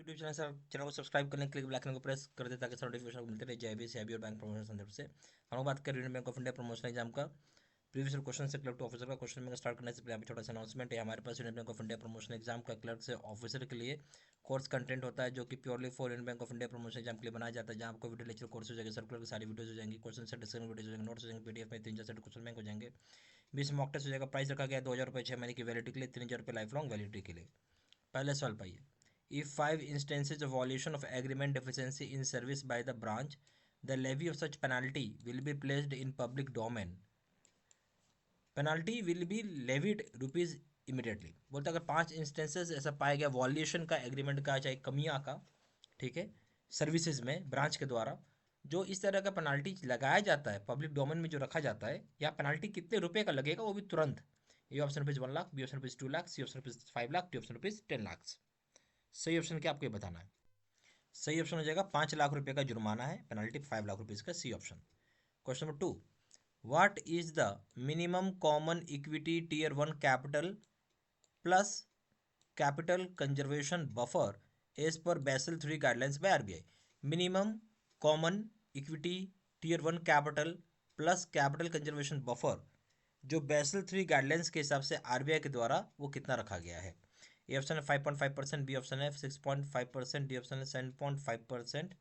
YouTube channel को subscribe करने के लिए ब्लैक आइकन को प्रेस कर दे ताकि नोटिफिकेशन मिलते रहे JIB SEBI और बैंक प्रमोशन संदर्भ से। हम लोग बात कर Union Bank of India promotion exam का प्रीवियस क्वेश्चन से क्लर्क टू ऑफिसर का क्वेश्चन बैंक स्टार्ट करने से पहले छोटा सा अनाउंसमेंट है। हमारे पास Union Bank of India promotion exam का क्लर्क से ऑफिसर के लिए कोर्स कंटेंट होता है जो कि purely for Union Bank of India promotion exam के लिए बनाया जाता है, जहाँ आपको वीडियो लेक्चर कोर्स हो जाएगा, सर्कुलर की सारी वीडियोज हो जाएंगी, क्वेश्चन से डिस्कशन वीडियो हो जाएंगे, नोट्स हो जाएंगे, PDF में 3-4 सेट क्वेश्चन बैंक हो जाएंगे, 20 मॉक टेस्ट हो जाएगा। प्राइस रखा गया 2,000 रुपये 6 महीने की वैलिडिटी के लिए, 3,000 रुपये लाइफ लॉन्ग वैलिडिटी के लिए। पहले सवाल पाइए, if 5 instances of violation of agreement deficiency in service by the branch, the levy of such penalty will be placed in public domain. Penalty will be levied rupees immediately. बोलते अगर 5 instances ऐसा पाया गया वॉल्यूशन का, agreement का, चाहे कमियाँ का, ठीक है, सर्विसेज में ब्रांच के द्वारा जो इस तरह का पेनाल्टी लगाया जाता है पब्लिक डोमेन में जो रखा जाता है, या पेनाल्टी कितने रुपए का लगेगा वो भी तुरंत। A option rupees 1 lakh, B option rupees 2 lakh, C option rupees 5 lakh, D option rupees 10 lakh. सही ऑप्शन क्या आपको ये बताना है। सही ऑप्शन हो जाएगा 5 लाख रुपए का जुर्माना है, पेनल्टी 5 लाख रुपीज का, C option. Question number 2, what is the minimum common equity tier 1 capital plus capital conservation buffer as per Basel 3 guidelines by RBI। Minimum common equity tier 1 capital plus capital conservation buffer जो Basel 3 guidelines के हिसाब से RBI के द्वारा वो कितना रखा गया है। ए ऑप्शन है 5.5%, बी ऑप्शन है 6.5%, डी ऑप्शन है 7.5%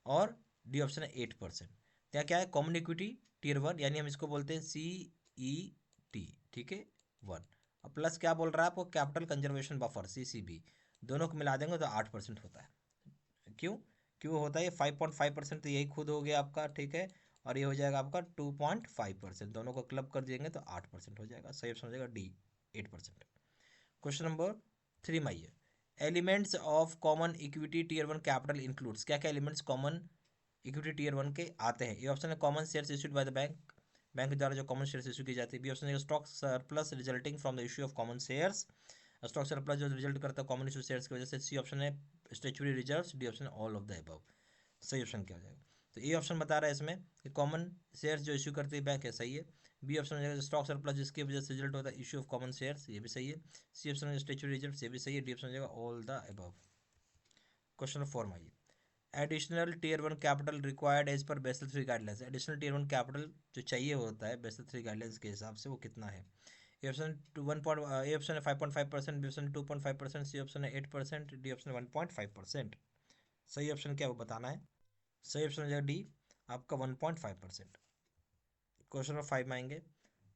और डी ऑप्शन है 8%। क्या क्या है, कॉमन इक्विटी टियर 1 यानी हम इसको बोलते हैं CET, ठीक है 1, और प्लस क्या बोल रहा है आपको, कैपिटल कंजर्वेशन बफर CCB, दोनों को मिला देंगे तो 8% होता है। क्यों क्यों होता है ये 5.5%, तो यही खुद हो गया आपका, ठीक है, और ये हो जाएगा आपका 2.5%, दोनों को क्लब कर देंगे तो 8% हो जाएगा। सही ऑप्शन हो जाएगा डी, 8%। क्वेश्चन नंबर 3 में आइए, elements of common equity tier 1 capital includes. क्या क्या एलिमेंट्स कॉमन इक्विटी टियर 1 के आते हैं। ए ऑप्शन है common shares issued by the bank, bank द्वारा जो कॉमन शेयर्स इशू की जाती है। बी ऑप्शन है stock surplus resulting from the issue of common shares, stock surplus जो रिजल्ट करता है कॉमन इशू शेयर्स की वजह से। सी ऑप्शन है statutory reserves, D option all of the above. सही ऑप्शन क्या हो जाएगा, तो ए ऑप्शन बता रहा है इसमें कि कॉमन शेयर्स जो इशू करती है बैंक है, सही है। बी ऑप्शन हो जाएगा स्टॉक सरप्लस जिसकी वजह से रिजल्ट होता है इशू ऑफ कॉमन शेयर्स, ये भी सही है। सी ऑप्शन है स्टैच्यूटरी रिजर्व्स, ये भी सही है। डी ऑप्शन हो जाएगा all the above. Question number 4 में आइए, additional tier 1 capital required as per Basel 3 guidelines. Additional tier 1 capital जो चाहिए होता है बेसल 3 गाइडलाइंस के हिसाब से वो कितना है। ए ऑप्शन ए ऑप्शन है 5.5%, बी ऑप्शन 2.5%, सी ऑप्शन है 8%, डी ऑप्शन 1.5%। सही ऑप्शन क्या है वो बताना है। सही ऑप्शन हो जाएगा डी, आपका 1.5%। क्वेश्चन नंबर 5 में आएंगे,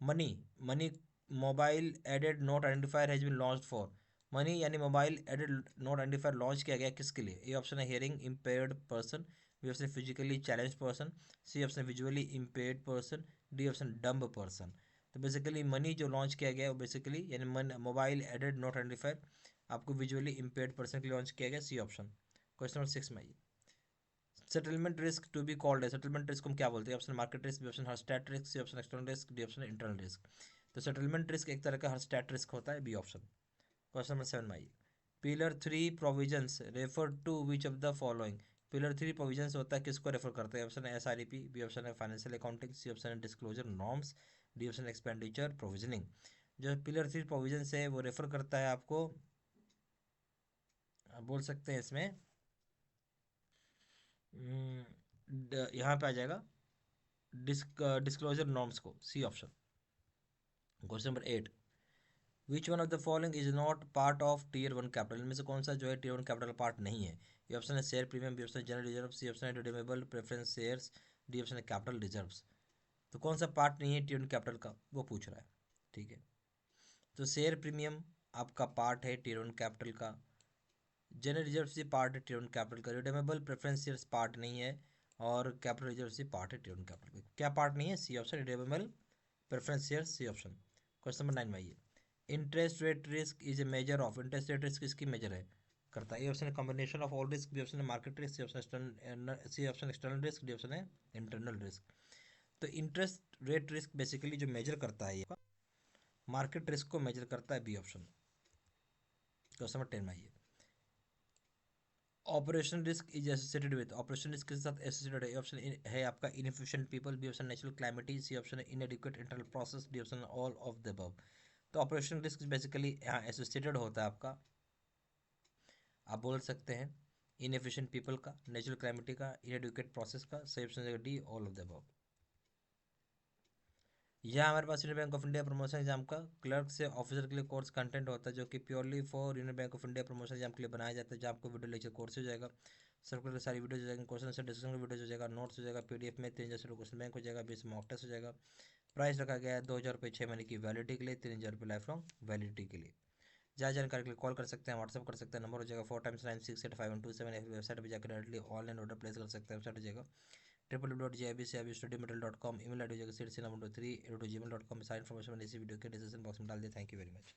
MANI MANI mobile aided note identifier has been launched for. MANI यानी mobile aided note identifier launch किया गया किसके लिए। ए ऑप्शन है hearing impaired person, B option physically challenge person, C option visually impaired person, D option dumb person. तो basically MANI जो लॉन्च किया गया है वो बेसिकली यानी मोबाइल एडेड नोट आइडेंटिफायर आपको विजुअली इम्पेयर्ड पर्सन के लिए लॉन्च किया गया, सी ऑप्शन। क्वेश्चन नंबर 6 में आइए, settlement risk to be called है। सेटलमेंट रिस्क हम क्या बोलते हैं। Option market risk, B option Herstatt risk, C option external risk, D option internal risk. तो सेटलमेंट रिस्क एक तरह का हर्स्टैट रिस्क होता है, बी ऑप्शन। क्वेश्चन नंबर 7 में आइए, pillar 3 provisions refer to which of the following. Pillar 3 provisions होता है किसको रेफर करते हैं। ऑप्शन है SREP, बी ऑप्शन है फाइनेंशियल अकाउंटिंग, सी ऑप्शन है disclosure norms, D option expenditure provisioning. जो पिलर 3 प्रोविजंस है वो रेफर करता है आपको, आप बोल सकते हैं इसमें यहाँ पे आ जाएगा डिस्क्लोजर नॉर्म्स को, C option. Question number 8, which one of the following is not part of tier 1 capital. इनमें से कौन सा जो है टियर 1 कैपिटल पार्ट नहीं है। ये ऑप्शन है शेयर प्रीमियम, बी ऑप्शन है जनरल रिजर्व, सी ऑप्शन है redeemable preference shares, D option है कैपिटल रिजर्व्स। तो कौन सा पार्ट नहीं है टियर 1 कैपिटल का वो पूछ रहा है, ठीक है। तो शेयर प्रीमियम आपका पार्ट है टियर 1 कैपिटल का, जनरल रिजर्व से पार्ट है टियर 1 कैपिटल का, रिडीमेबल प्रेफरेंस शेयर्स पार्ट नहीं है, और कैपिटल रिजर्व से पार्ट है टियर 1 कैपिटल का। क्या पार्ट नहीं है, C option redeemable preference shares, C option. Question number 9 में आइए, interest rate risk is a measure of. Interest rate risk किसकी मेजर है करता है। ए ऑप्शन है combination of all risk, B option है market risk, C option external risk, D option है internal risk. तो इंटरेस्ट रेट रिस्क बेसिकली जो measure करता है ये मार्केट रिस्क को मेजर करता है, बी ऑप्शन। क्वेश्चन नंबर 10 में आइए, operation risk is associated with. Operation risk के साथ एसोसिएटेड है। ऑप्शन है आपका inefficient people, B option natural calamity, C option है inadequate internal process, D option all of the above. तो ऑपरेशन रिस्क बेसिकली यहाँ एसोसिएटेड होता है आपका आप बोल सकते हैं इनएफिशिएंट पीपल का, नेचुरल कैलेमिटी का, इनएडुकेट प्रोसेस का, सही ऑप्शन हो जाएगा D, all of the above. यह हमारे पास Union Bank of India promotion exam का क्लर्क से ऑफिसर के लिए कोर्स कंटेंट होता है, जो कि purely for Union Bank of India promotion exam के लिए बनाया जाता है, जहाँ आपको वीडियो लेक्चर कोर्स हो जाएगा, सर्कुलर सारी वीडियो हो जाएगी, क्वेश्चन से डिस्कशन वीडियो हो जाएगा, नोट्स हो जाएगा, पीडीएफ में 3000 से क्वेश्चन बैंक हो जाएगा, 20 मॉक टेस्ट हो जाएगा। प्राइस रखा गया है 2000 रुपये 6 महीने की वैलिडिटी के लिए, 3000 रुपये लाइफ लॉन्ग वैलिडिटी के लिए। ज़्यादा जानकारी के लिए कॉल कर सकते हैं, व्हाट्सअप कर सकते हैं, नंबर हो जाएगा 4x9685127। वेबसाइट पर जाकर डायरेक्टली ऑनलाइन ऑर्डर प्लेस कर सकते हैं, वेबसाइट हो जाएगा www.jibcstudymaterial.com। ईमेल आईडी हो जाएगा cdc3@gmail.com। सारी इन्फॉर्मेशन मैंने इसी वीडियो के डिस्क्रिप्शन बॉक्स में डाल दिया। Thank you very much.